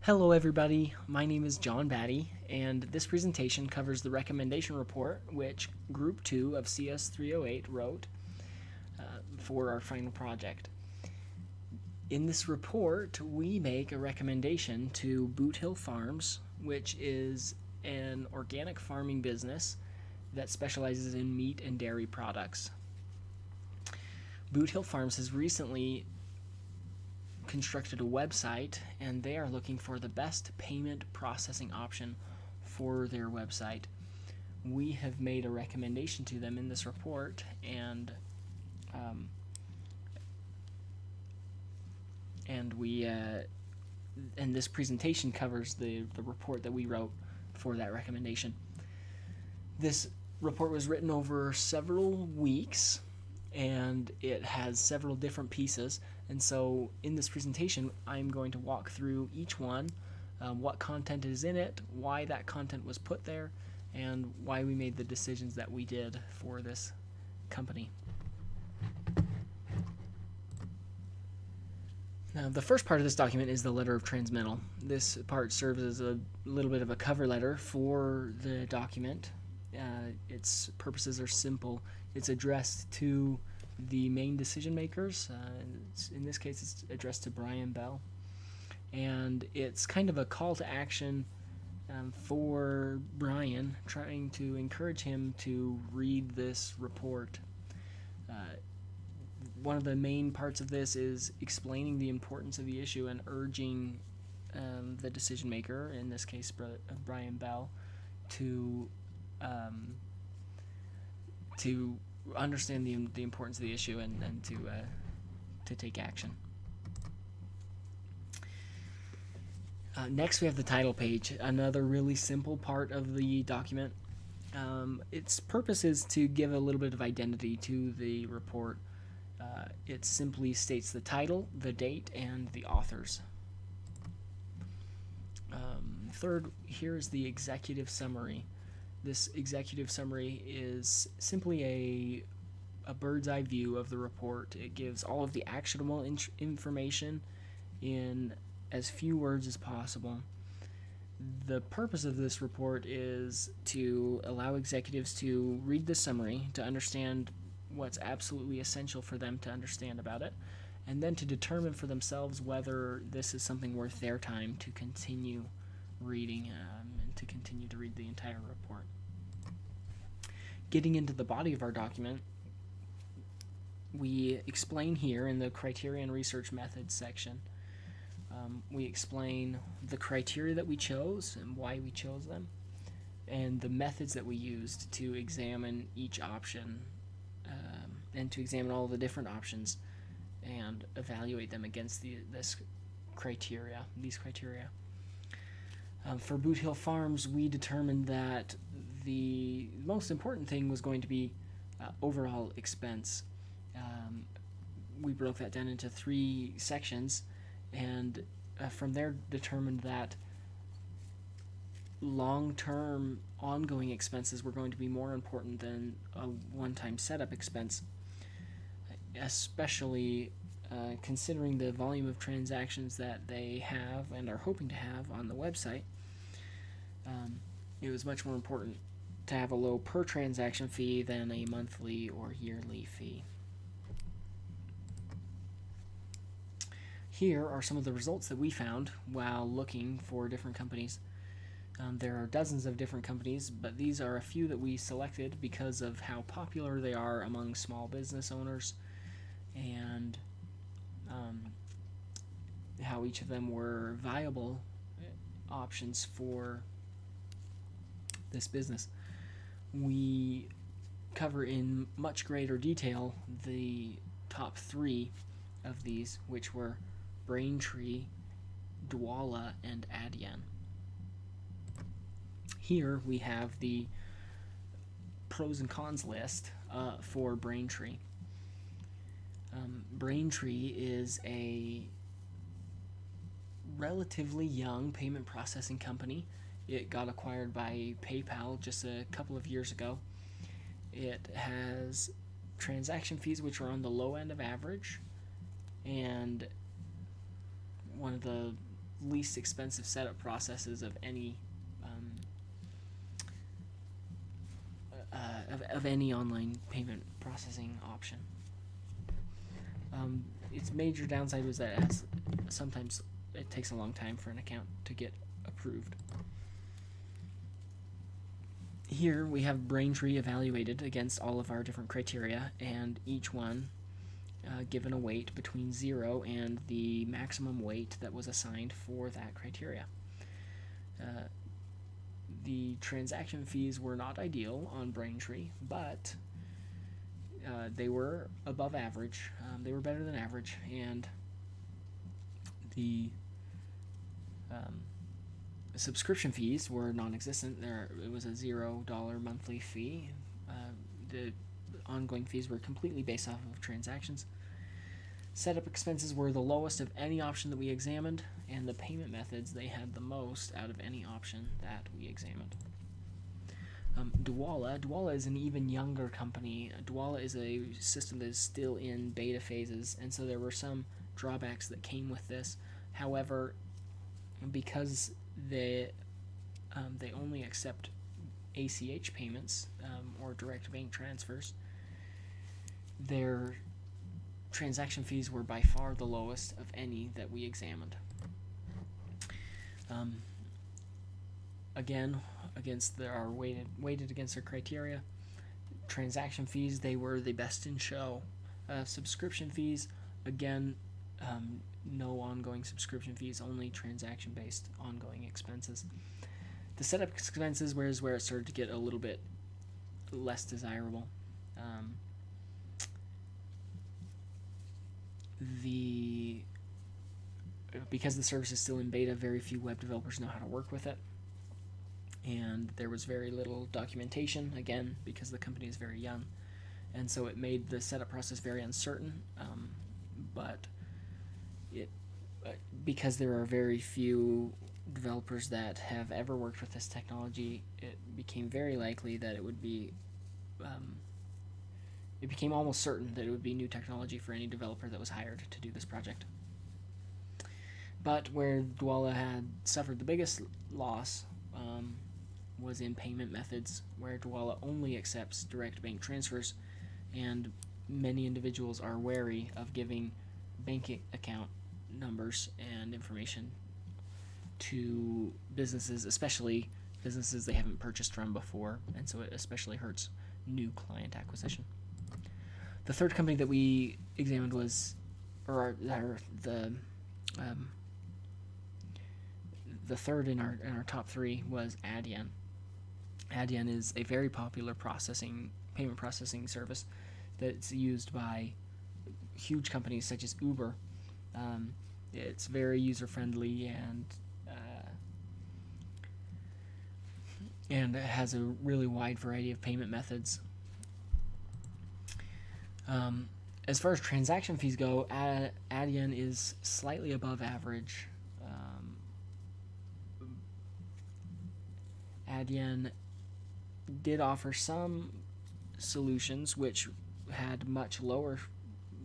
Hello everybody, my name is John Batty, and this presentation covers the recommendation report which Group 2 of CS308 wrote for our final project. In this report, we make a recommendation to Boot Hill Farms, which is an organic farming business that specializes in meat and dairy products. Boot Hill Farms has recently constructed a website, and they are looking for the best payment processing option for their website. We have made a recommendation to them in this report, and this presentation covers the report that we wrote for that recommendation. This report was written over several weeks, and it has several different pieces, and so in this presentation I'm going to walk through each one, what content is in it, why that content was put there, and why we made the decisions that we did for this company. Now, the first part of this document is the letter of transmittal. This part serves as a little bit of a cover letter for the document. Its purposes are simple. It's addressed to the main decision makers. In this case, it's addressed to Brian Bell. And it's kind of a call to action for Brian, trying to encourage him to read this report. One of the main parts of this is explaining the importance of the issue and urging the decision maker, in this case Brian Bell, to understand the importance of the issue and to take action. Next, we have the title page, another really simple part of the document. Its purpose is to give a little bit of identity to the report. It simply states the title, the date, and the authors. Third, here's the executive summary. This executive summary is simply a bird's eye view of the report. It gives all of the actionable information in as few words as possible. The purpose of this report is to allow executives to read the summary, to understand what's absolutely essential for them to understand about it, and then to determine for themselves whether this is something worth their time to continue reading and to continue to read the entire report. Getting into the body of our document, we explain here in the criteria and research methods section, we explain the criteria that we chose and why we chose them, and the methods that we used to examine each option and to examine all the different options and evaluate them against these criteria. For Boot Hill Farms, we determined that the most important thing was going to be overall expense. We broke that down into 3 sections, and from there determined that long-term ongoing expenses were going to be more important than a one-time setup expense, especially considering the volume of transactions that they have and are hoping to have on the website. It was much more important to have a low per transaction fee than a monthly or yearly fee. Here are some of the results that we found while looking for different companies. There are dozens of different companies, but these are a few that we selected because of how popular they are among small business owners and how each of them were viable options for this business. We cover in much greater detail the top 3 of these, which were Braintree, Dwolla, and Adyen. Here we have the pros and cons list for Braintree. Braintree is a relatively young payment processing company. It got acquired by PayPal just a couple of years ago. It has transaction fees which are on the low end of average, and one of the least expensive setup processes of any of any online payment processing option. Its major downside was that sometimes it takes a long time for an account to get approved. Here we have Braintree evaluated against all of our different criteria, and each one given a weight between 0 and the maximum weight that was assigned for that criteria. The transaction fees were not ideal on Braintree, but they were above average. They were better than average, and the subscription fees were non-existent. It was a $0 monthly fee. The ongoing fees were completely based off of transactions. Setup expenses were the lowest of any option that we examined, and the payment methods, they had the most out of any option that we examined. Dwolla is an even younger company. Dwolla is a system that is still in beta phases, and so there were some drawbacks that came with this. However, because they only accept ACH payments or direct bank transfers, their transaction fees were by far the lowest of any that we examined. Again, weighted against their criteria. Transaction fees, they were the best in show. Subscription fees, again, no ongoing subscription fees, only transaction-based ongoing expenses. The setup expenses was where it started to get a little bit less desirable. Because the service is still in beta, very few web developers know how to work with it, and there was very little documentation, again, because the company is very young, and so it made the setup process very uncertain, but because there are very few developers that have ever worked with this technology, it became very likely that it became almost certain that it would be new technology for any developer that was hired to do this project. But where Dwolla had suffered the biggest loss was in payment methods, where Dwolla only accepts direct bank transfers, and many individuals are wary of giving bank account numbers and information to businesses, especially businesses they haven't purchased from before, and so it especially hurts new client acquisition. The third company that we examined was, the third in our top three was Adyen. Adyen is a very popular payment processing service that's used by huge companies such as Uber. It's very user-friendly and it has a really wide variety of payment methods. As far as transaction fees go, Adyen is slightly above average. Adyen did offer some solutions which had much lower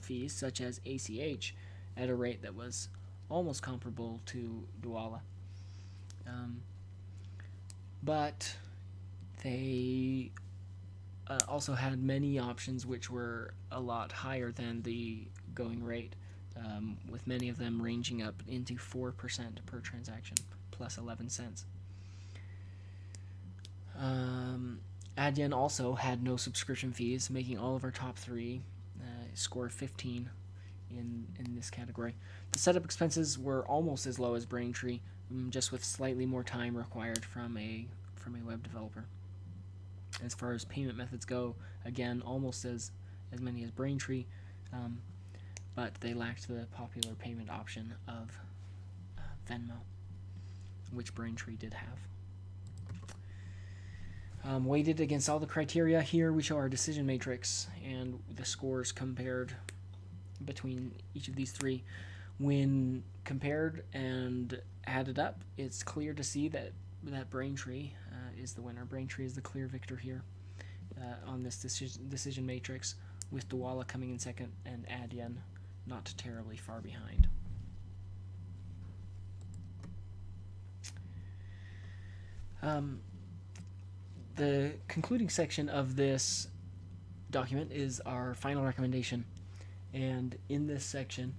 fees, such as ACH, at a rate that was almost comparable to Dwolla. But they also had many options which were a lot higher than the going rate, with many of them ranging up into 4% per transaction, plus 11 cents. Adyen also had no subscription fees, making all of our top three score 15 in this category. The setup expenses were almost as low as Braintree, just with slightly more time required from a web developer. As far as payment methods go, again, almost as many as Braintree, but they lacked the popular payment option of Venmo, which Braintree did have. Weighted against all the criteria, here we show our decision matrix and the scores compared between each of these three. When compared and added up, it's clear to see that Braintree is the winner. Braintree is the clear victor here on this decision matrix, with Dwolla coming in second and Adyen not terribly far behind. The concluding section of this document is our final recommendation, and in this section,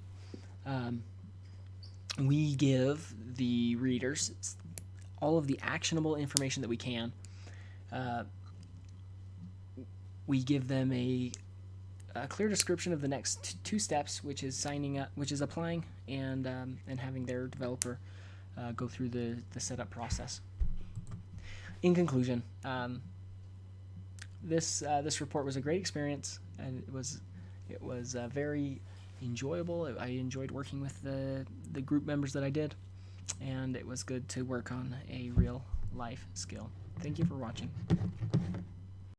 we give the readers all of the actionable information that we can. We give them a clear description of the next two steps, which is signing up, which is applying, and having their developer go through the setup process. In conclusion, this report was a great experience, and it was very enjoyable. I enjoyed working with the group members that I did, and it was good to work on a real life skill. Thank you for watching.